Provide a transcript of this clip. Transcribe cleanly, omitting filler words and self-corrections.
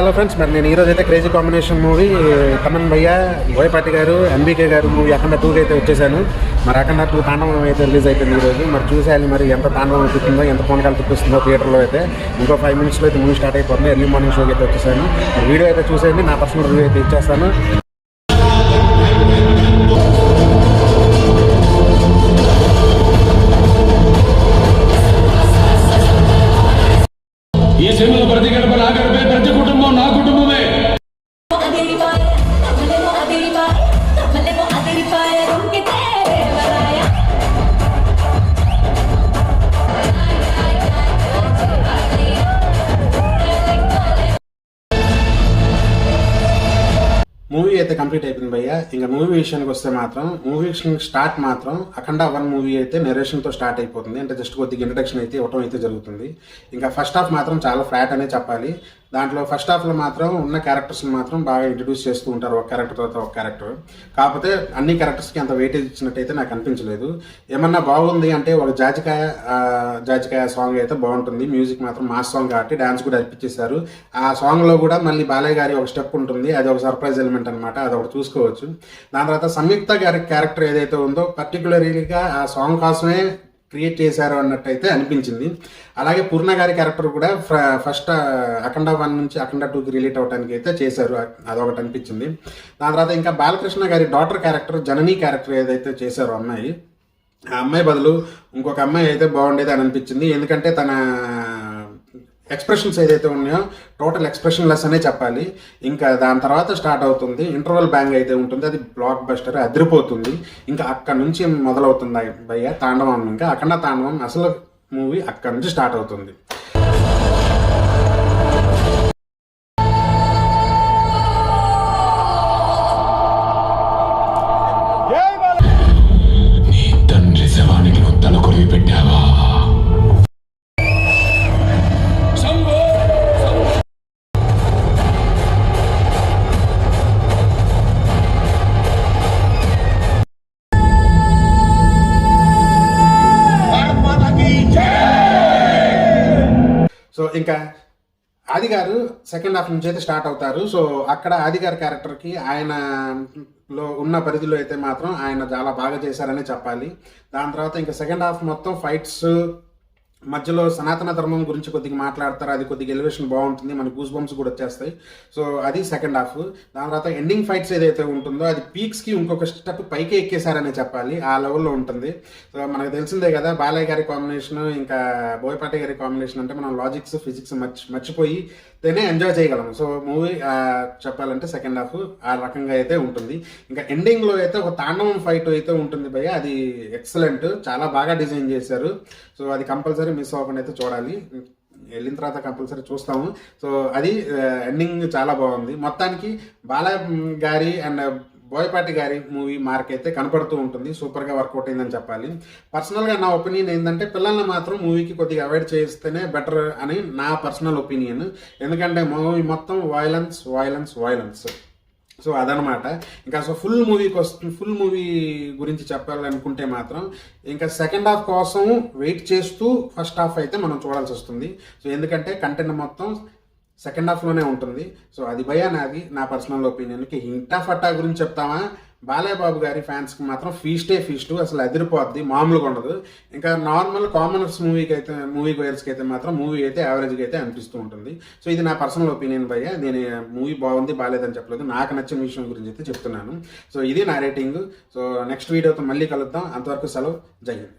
Hello friends, మరి నేను ఈరోజు అయితే క్రేజీ కాంబినేషన్ మూవీ తమన్ భయ్య, బోయపాటి గారు, ఎంబీకే గారు మూవీ అఖండ 2కి అయితే వచ్చేసాను. మరి అఖండ 2 తాండవం అయితే రిలీజ్ అయిపోయింది ఈరోజు. మరి చూసేయాలి మరి ఎంత తాండవం తిప్పుతుందో, ఎంత పూనకాలు తిప్పిస్తుందో థియేటర్లో అయితే. ఇంకో 5 మినిట్స్లో అయితే మూవీ స్టార్ట్ అయిపోతుంది. ఎర్లీ మార్నింగ్ షోకి అయితే వచ్చేసాను. వీడియో అయితే చూసేయండి, నా పర్సనల్ రివ్యూ అయితే ఇచ్చేస్తాను. ఈ సినిమాలో ప్రతి గడప నా గడపే, ప్రతి కుటుంబం నా కుటుంబమే. మూవీ అయితే కంప్లీట్ అయిపోయింది భయ్య. ఇంకా మూవీ విషయానికి వస్తే మాత్రం మూవీ స్టార్ట్ మాత్రం అఖండ 1 మూవీ అయితే నెరేషన్తో స్టార్ట్ అయిపోతుంది. అంటే జస్ట్ కొద్దిగా ఇంట్రడక్షన్ అయితే ఇవ్వడం అయితే జరుగుతుంది. ఇంకా ఫస్ట్ హాఫ్ మాత్రం చాలా ఫ్లాట్ అనే చెప్పాలి. దాంట్లో ఫస్ట్ హాఫ్లో మాత్రం ఉన్న క్యారెక్టర్స్ని మాత్రం బాగా ఇంట్రడ్యూస్ చేస్తూ ఉంటారు, ఒక క్యారెక్టర్ తర్వాత ఒక క్యారెక్టర్. కాకపోతే అన్ని క్యారెక్టర్స్కి అంత వెయిటేజ్ ఇచ్చినట్టయితే నాకు అనిపించలేదు. ఏమన్నా బాగుంది అంటే ఒక జాజికాయ సాంగ్ అయితే బాగుంటుంది. మ్యూజిక్ మాత్రం మాస్ సాంగ్ కాబట్టి డాన్స్ కూడా అర్పించేశారు. ఆ సాంగ్లో కూడా మళ్ళీ బాలయ్య గారి ఒక స్టెప్ ఉంటుంది, అది ఒక సర్ప్రైజ్ ఎలిమెంట్ అనమాట, అది ఒకటి చూసుకోవచ్చు. దాని తర్వాత సంయుక్త గారి క్యారెక్టర్ ఏదైతే ఉందో పర్టికులర్గా ఆ సాంగ్ కోసమే క్రియేట్ చేశారు అన్నట్టయితే అనిపించింది. అలాగే పూర్ణ గారి క్యారెక్టర్ కూడా ఫస్ట్ అఖండ 1 నుంచి అఖండ 2కి రిలేట్ అవ్వడానికి అయితే చేశారు, అదొకటి అనిపించింది. దాని తర్వాత ఇంకా బాలకృష్ణ గారి డాటర్ క్యారెక్టర్, జననీ క్యారెక్టర్ ఏదైతే చేశారో అమ్మాయి, ఆ అమ్మాయి బదులు ఇంకొక అమ్మాయి అయితే బాగుండేది అని అనిపించింది. ఎందుకంటే తన ఎక్స్ప్రెషన్స్ ఏదైతే ఉన్నాయో టోటల్ ఎక్స్ప్రెషన్ లెస్ అనే చెప్పాలి. ఇంకా దాని తర్వాత స్టార్ట్ అవుతుంది ఇంటర్వల్ బ్యాంగ్ అయితే ఉంటుంది, అది బ్లాక్ బస్టర్ అదిరిపోతుంది. ఇంకా అక్కడ నుంచి మొదలవుతుంది భయ్య తాండవం. ఇంకా అఖండ తాండవం అసలు మూవీ అక్కడ నుంచి స్టార్ట్ అవుతుంది. నీ తండ్రి శవానికి నువ్వు తలకొరివి పెట్టావా? సో ఇంకా ఆది గారు సెకండ్ హాఫ్ నుంచి అయితే స్టార్ట్ అవుతారు. సో అక్కడ ఆది గారి క్యారెక్టర్కి ఆయనలో ఉన్న పరిధిలో అయితే మాత్రం ఆయన చాలా బాగా చేశారనే చెప్పాలి. దాని తర్వాత ఇంకా సెకండ్ హాఫ్ మొత్తం ఫైట్స్, మధ్యలో సనాతన ధర్మం గురించి కొద్దిగా మాట్లాడతారు, అది కొద్దిగా ఎలివేషన్ బాగుంటుంది, మన గూస్ బంప్స్ కూడా వచ్చేస్తాయి. సో అది సెకండ్ హాఫ్. దాని తర్వాత ఎండింగ్ ఫైట్స్ ఏదైతే ఉంటుందో అది పీక్స్కి ఇంకొక స్టెప్ పైకి ఎక్కేశారనే చెప్పాలి, ఆ లెవెల్లో ఉంటుంది. సో మనకు తెలిసిందే కదా, బాలయ్య గారి కాంబినేషన్ ఇంకా బోయపాటి గారి కాంబినేషన్ అంటే మనం లాజిక్స్ ఫిజిక్స్ మర్చిపోయి తేనే ఎంజాయ్ చేయగలం. సో మూవీ చెప్పాలంటే సెకండ్ హాఫ్ ఆ రకంగా అయితే ఉంటుంది. ఇంకా ఎండింగ్లో అయితే ఒక తాండవం ఫైట్ అయితే ఉంటుంది భయ్య, అది ఎక్సలెంట్, చాలా బాగా డిజైన్ చేశారు. సో అది కంపల్సరీ మిస్ అవ్వకుండా అయితే చూడాలి, వెళ్ళిన తర్వాత కంపల్సరీ చూస్తాము. సో అది ఎండింగ్ చాలా బాగుంది. మొత్తానికి బాలయ్య గారి అండ్ బోయపాటి గారి మూవీ మార్క్ అయితే కనపడుతూ ఉంటుంది, సూపర్గా వర్కౌట్ అయిందని చెప్పాలి. పర్సనల్గా నా ఒపీనియన్ ఏంటంటే పిల్లల్ని మాత్రం మూవీకి కొద్దిగా అవాయిడ్ చేస్తేనే బెటర్ అని నా పర్సనల్ ఒపీనియన్. ఎందుకంటే మూవీ మొత్తం వైలెన్స్. సో అదనమాట. ఇంకా సో ఫుల్ మూవీ గురించి చెప్పాలనుకుంటే మాత్రం ఇంకా సెకండ్ హాఫ్ కోసం వెయిట్ చేస్తూ ఫస్ట్ హాఫ్ అయితే మనం చూడాల్సి వస్తుంది. సో ఎందుకంటే కంటెంట్ మొత్తం సెకండ్ హాఫ్లోనే ఉంటుంది. సో అది భయ్యా నాది నా పర్సనల్ ఒపీనియన్కి. హింటా ఫట్టా గురించి చెప్తామా, బాలయ్య బాబు గారి ఫ్యాన్స్కి మాత్రం ఫీస్టు అసలు అదిరిపోద్ది, మామూలుగా ఉండదు. ఇంకా నార్మల్ కామనర్స్ మూవీ గోయర్స్కి అయితే మాత్రం మూవీ అయితే యావరేజ్గా అయితే అనిపిస్తూ ఉంటుంది. సో ఇది నా పర్సనల్ ఒపీనియన్ భయ్య, నేను మూవీ బాగుంది బాగాలేదని చెప్పలేదు, నాకు నచ్చిన విషయం గురించి అయితే చెప్తున్నాను. సో ఇది నా రేటింగ్. సో నెక్స్ట్ వీడియోతో మళ్ళీ కలుద్దాం, అంతవరకు సెలవు, జై హింద్.